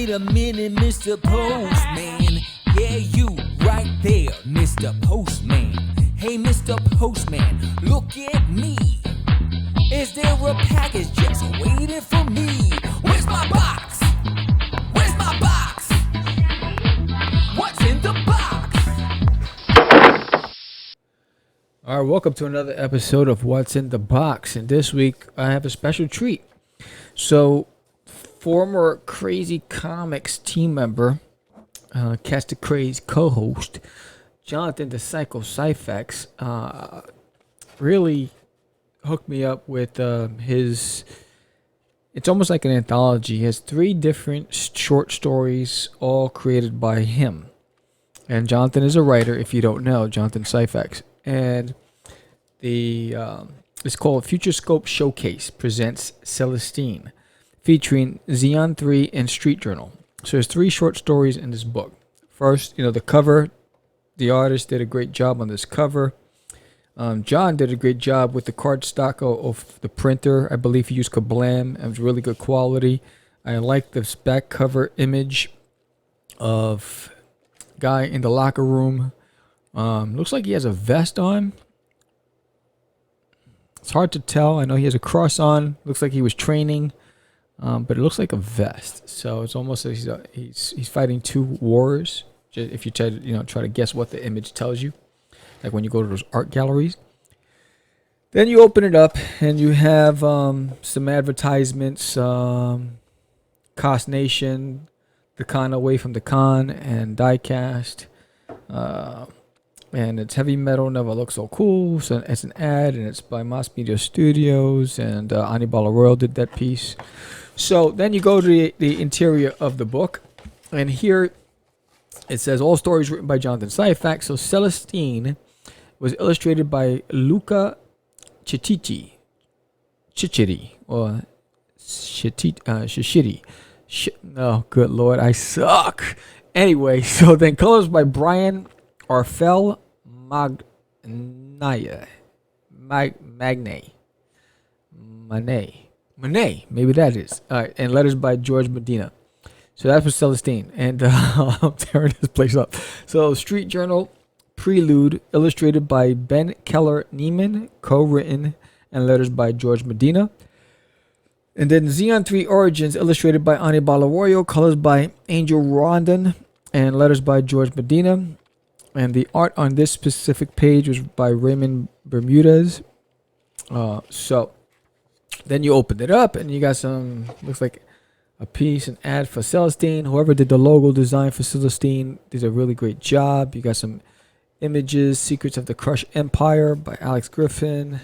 Wait a minute, Mr. Postman. Yeah, you right there, Mr. Postman. Hey, Mr. Postman, look at me. Is there a package just waiting for me? Where's my box? Where's my box? What's in the box? All right, welcome to another episode of What's in the Box. And this week I have a special treat. So, former Crazy Comics team member, Cast the Craze co-host, Jonathan the Psycho Syphax, really hooked me up with his. It's almost like an anthology. He has 3 different short stories, all created by him. And Jonathan is a writer, if you don't know, Jonathan Syphax. And it's called Future Scope Showcase presents Celestine, featuring Xeon 3 and Street Journal. So there's 3 short stories in this book. First, the cover. The artist did a great job on this cover. John did a great job with the cardstock of the printer. I believe he used Kablam. It was really good quality. I like this back cover image of guy in the locker room. Looks like he has a vest on. It's hard to tell. I know he has a cross on. Looks like he was training, but it looks like a vest. So it's almost like he's fighting 2 wars. If you try to guess what the image tells you, like when you go to those art galleries. Then you open it up and you have some advertisements. Cost Nation, The Con Away from the Con, and Diecast. And it's heavy metal, never looks so cool. So it's an ad, and it's by Mass Media Studios, and Anibal Royal did that piece. So then you go to the interior of the book, and here it says all stories written by Jonathan Syphax. So Celestine was illustrated by Luca Chichiri, or Shishiri. Oh, good Lord, I suck. Anyway, so then colors by Brian Arfel Magne, maybe that is. All right, and letters by George Medina. So that's for Celestine, and I'm tearing this place up. So Street Journal Prelude, illustrated by Ben Keller Neiman, co-written, and letters by George Medina. And then Xeon 3 Origins, illustrated by Anibal Arroyo, colors by Angel Rondon, and letters by George Medina. And the art on this specific page was by Raymond Bermudez. So then you open it up, and you got some, looks like a piece, an ad for Celestine. Whoever did the logo design for Celestine did a really great job. You got some images, Secrets of the Crush Empire by Alex Griffin.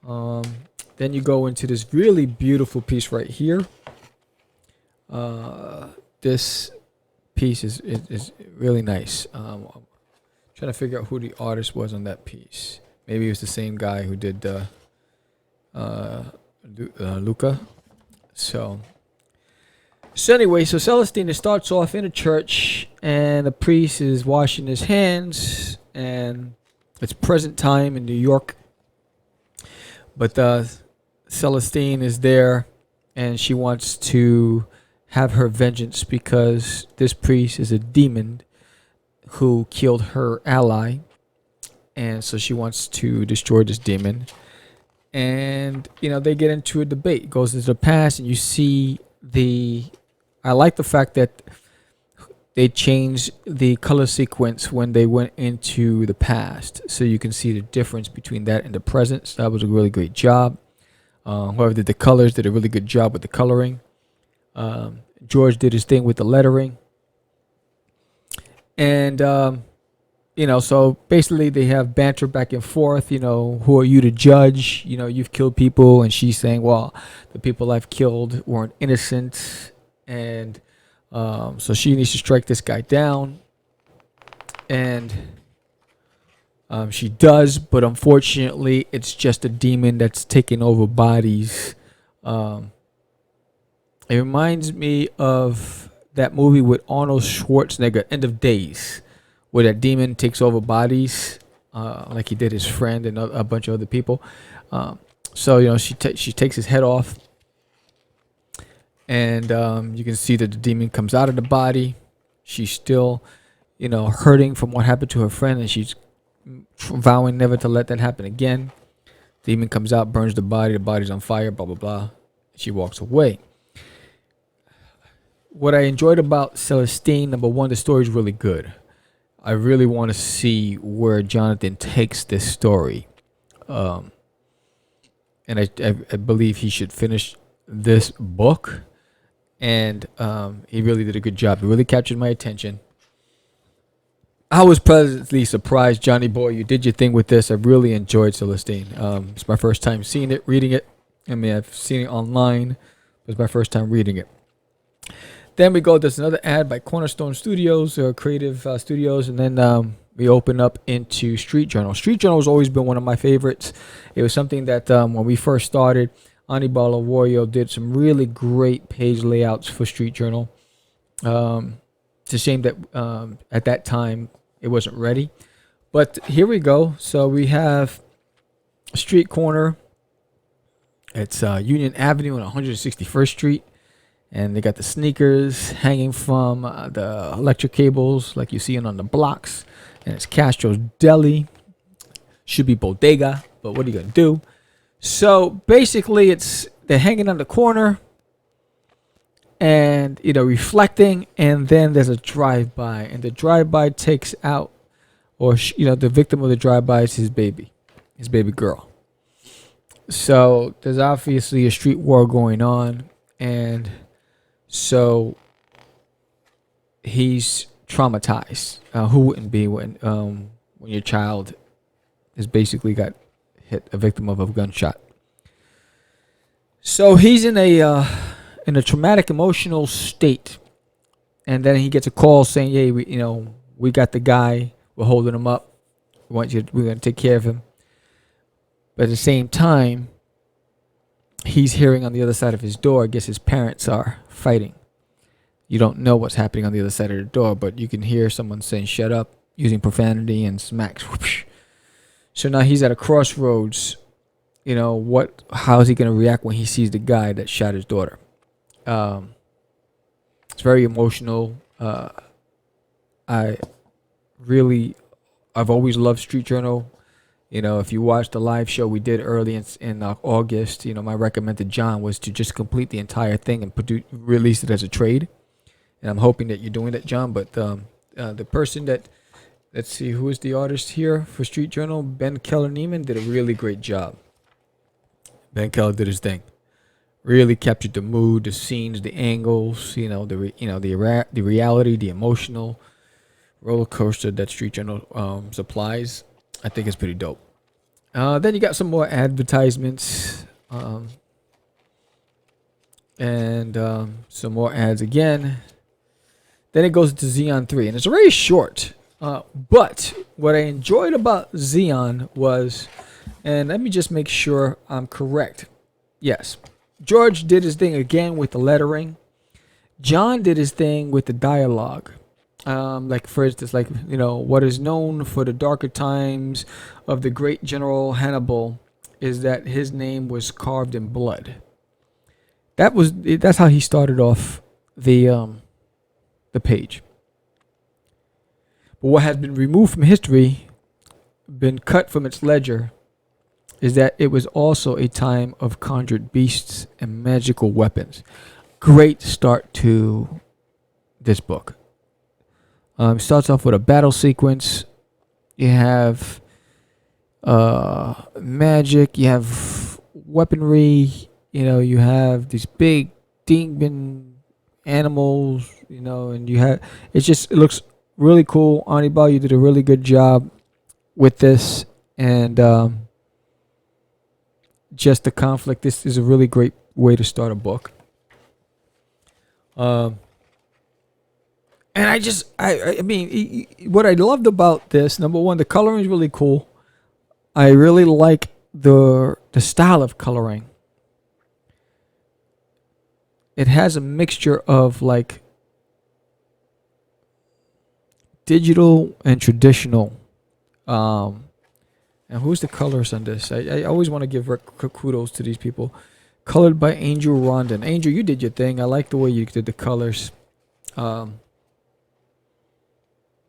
Then you go into this really beautiful piece right here. This piece is really nice. I'm trying to figure out who the artist was on that piece. Maybe it was the same guy who did Luca. So anyway, so Celestine, it starts off in a church, and the priest is washing his hands, and it's present time in New York. But Celestine is there, and she wants to have her vengeance because this priest is a demon who killed her ally, and so she wants to destroy this demon. And they get into a debate. It goes into the past, and you see I like the fact that they changed the color sequence when they went into the past, so you can see the difference between that and the present. So that was a really great job. Whoever did the colors did a really good job with the coloring. George did his thing with the lettering. And, so basically they have banter back and forth. Who are you to judge? You've killed people. And she's saying, well, the people I've killed weren't innocent. And so she needs to strike this guy down. And she does, but unfortunately, it's just a demon that's taking over bodies. It reminds me of that movie with Arnold Schwarzenegger, End of Days, where that demon takes over bodies, like he did his friend and a bunch of other people. So she takes his head off, and you can see that the demon comes out of the body. She's still, hurting from what happened to her friend, and she's vowing never to let that happen again. Demon comes out, burns the body. The body's on fire. Blah blah blah. She walks away. What I enjoyed about Celestine, number one, the story's really good. I really want to see where Jonathan takes this story. And I believe he should finish this book. And he really did a good job. It really captured my attention. I was pleasantly surprised, Johnny Boy. You did your thing with this. I really enjoyed Celestine. It's my first time seeing it, reading it. I mean, I've seen it online. It was my first time reading it. Then we go, there's another ad by Cornerstone Studios, Creative Studios, and then we open up into Street Journal. Street Journal has always been one of my favorites. It was something that when we first started, Anibal Awario did some really great page layouts for Street Journal. It's a shame that at that time it wasn't ready. But here we go. So we have a street corner. It's Union Avenue on 161st Street. And they got the sneakers hanging from the electric cables like you see it on the blocks. And it's Castro's Deli. Should be Bodega, but what are you going to do? So basically they're hanging on the corner and, reflecting. And then there's a drive-by. And the drive-by takes out, or, the victim of the drive-by is his baby girl. So there's obviously a street war going on. And so he's traumatized. Who wouldn't be when your child has basically got hit, a victim of a gunshot? So he's in a traumatic emotional state, and then he gets a call saying, "Hey, we got the guy. We're holding him up. We're going to take care of him." But at the same time, he's hearing on the other side of his door, I guess his parents are fighting. You don't know what's happening on the other side of the door, but you can hear someone saying "shut up," using profanity and smacks. Whoosh. So now he's at a crossroads. How is he going to react when he sees the guy that shot his daughter? It's very emotional. I've always loved Street Journal. If you watched the live show we did early in August, my recommend to John was to just complete the entire thing and release it as a trade. And I'm hoping that you're doing that, John. But the person that, let's see, who is the artist here for Street Journal? Ben Keller Neiman did a really great job. Ben Keller did his thing. Really captured the mood, the scenes, the angles, the reality, the emotional roller coaster that Street Journal supplies. I think it's pretty dope. Then you got some more advertisements, and some more ads again. Then it goes to Xeon 3, and it's very short. But what I enjoyed about Xeon was, and let me just make sure I'm correct. Yes, George did his thing again with the lettering. John did his thing with the dialogue. Like for instance, what is known for the darker times of the great General Hannibal is that his name was carved in blood. That's how he started off the page. But what has been removed from history, been cut from its ledger, is that it was also a time of conjured beasts and magical weapons. Great start to this book. Starts off with a battle sequence. You have magic. You have weaponry. You have these big demon animals. And it looks really cool. Anibal, you did a really good job with this, and just the conflict. This is a really great way to start a book. And I mean, what I loved about this, number one, the coloring is really cool. I really like the style of coloring. It has a mixture of like digital and traditional. And who's the colorist on this? I always want to give kudos to these people. Colored by Angel Rondon. Angel, you did your thing. I like the way you did the colors.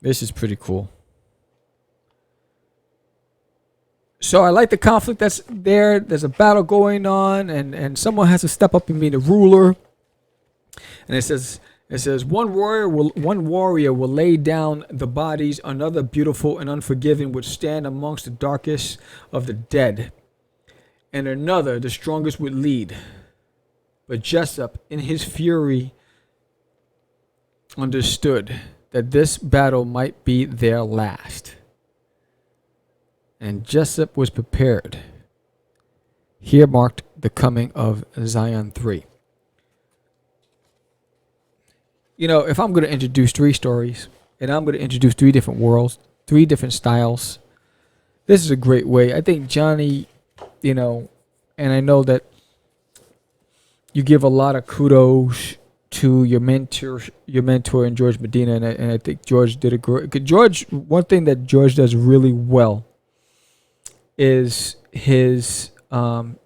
This is pretty cool. So I like the conflict that's there. There's a battle going on, and someone has to step up and be the ruler. And it says one warrior will lay down the bodies. Another, beautiful and unforgiving, would stand amongst the darkest of the dead. And another, the strongest, would lead. But Jessup, in his fury, understood that this battle might be their last. And Jessup was prepared. Here marked the coming of Xeon 3. You know, if I'm going to introduce 3 stories, and I'm going to introduce 3 different worlds, 3 different styles, this is a great way. I think Johnny, you know, and I know that you give a lot of kudos to your mentor in George Medina, and I think George did a great. George, one thing that George does really well is his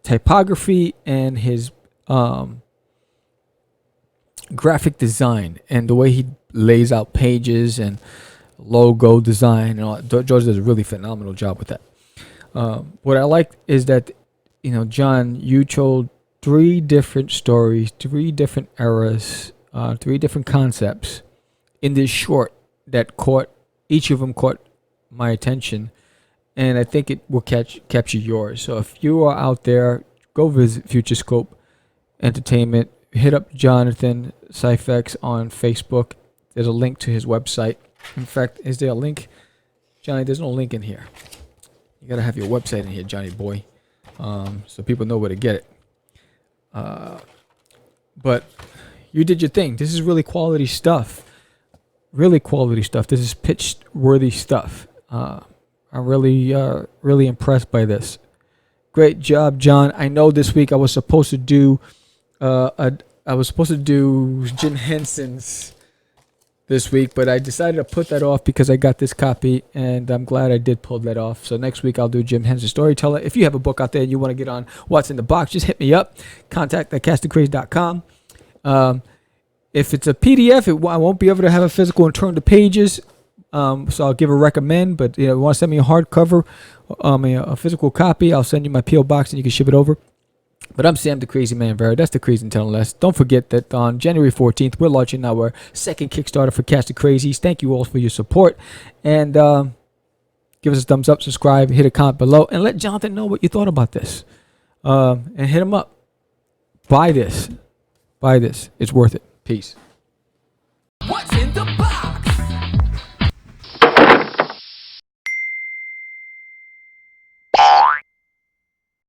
typography and his graphic design, and the way he lays out pages and logo design and all. George does a really phenomenal job with that. What I like is that, you know, John, you chose 3 different stories, 3 different eras, 3 different concepts in this short that each of them caught my attention, and I think it will capture yours. So if you are out there, go visit Futurescope Entertainment. Hit up Jonathan Syphax on Facebook. There's a link to his website. In fact, is there a link? Johnny, there's no link in here. You gotta have your website in here, Johnny boy, so people know where to get it. But you did your thing. This is really quality stuff. Really quality stuff. This is pitch-worthy stuff. I'm really impressed by this. Great job, John. I know this week I was supposed to do Jim Henson's this week, but I decided to put that off because I got this copy, and I'm glad I did pull that off. So next week I'll do Jim Henson's Storyteller. If you have a book out there and you want to get on What's in the Box, just hit me up. Contact at castedcraze.com. If it's a PDF, I won't be able to have a physical and turn the pages. So I'll give a recommend, but you want to send me a hardcover, a physical copy, I'll send you my P.O. box and you can ship it over. But I'm Sam the Crazy Man Vera. That's the Crazy and Telling Less. Don't forget that on January 14th, we're launching our second Kickstarter for Cast the Crazies. Thank you all for your support. And give us a thumbs up, subscribe, hit a comment below, and let Jonathan know what you thought about this. And hit him up. Buy this. It's worth it. Peace.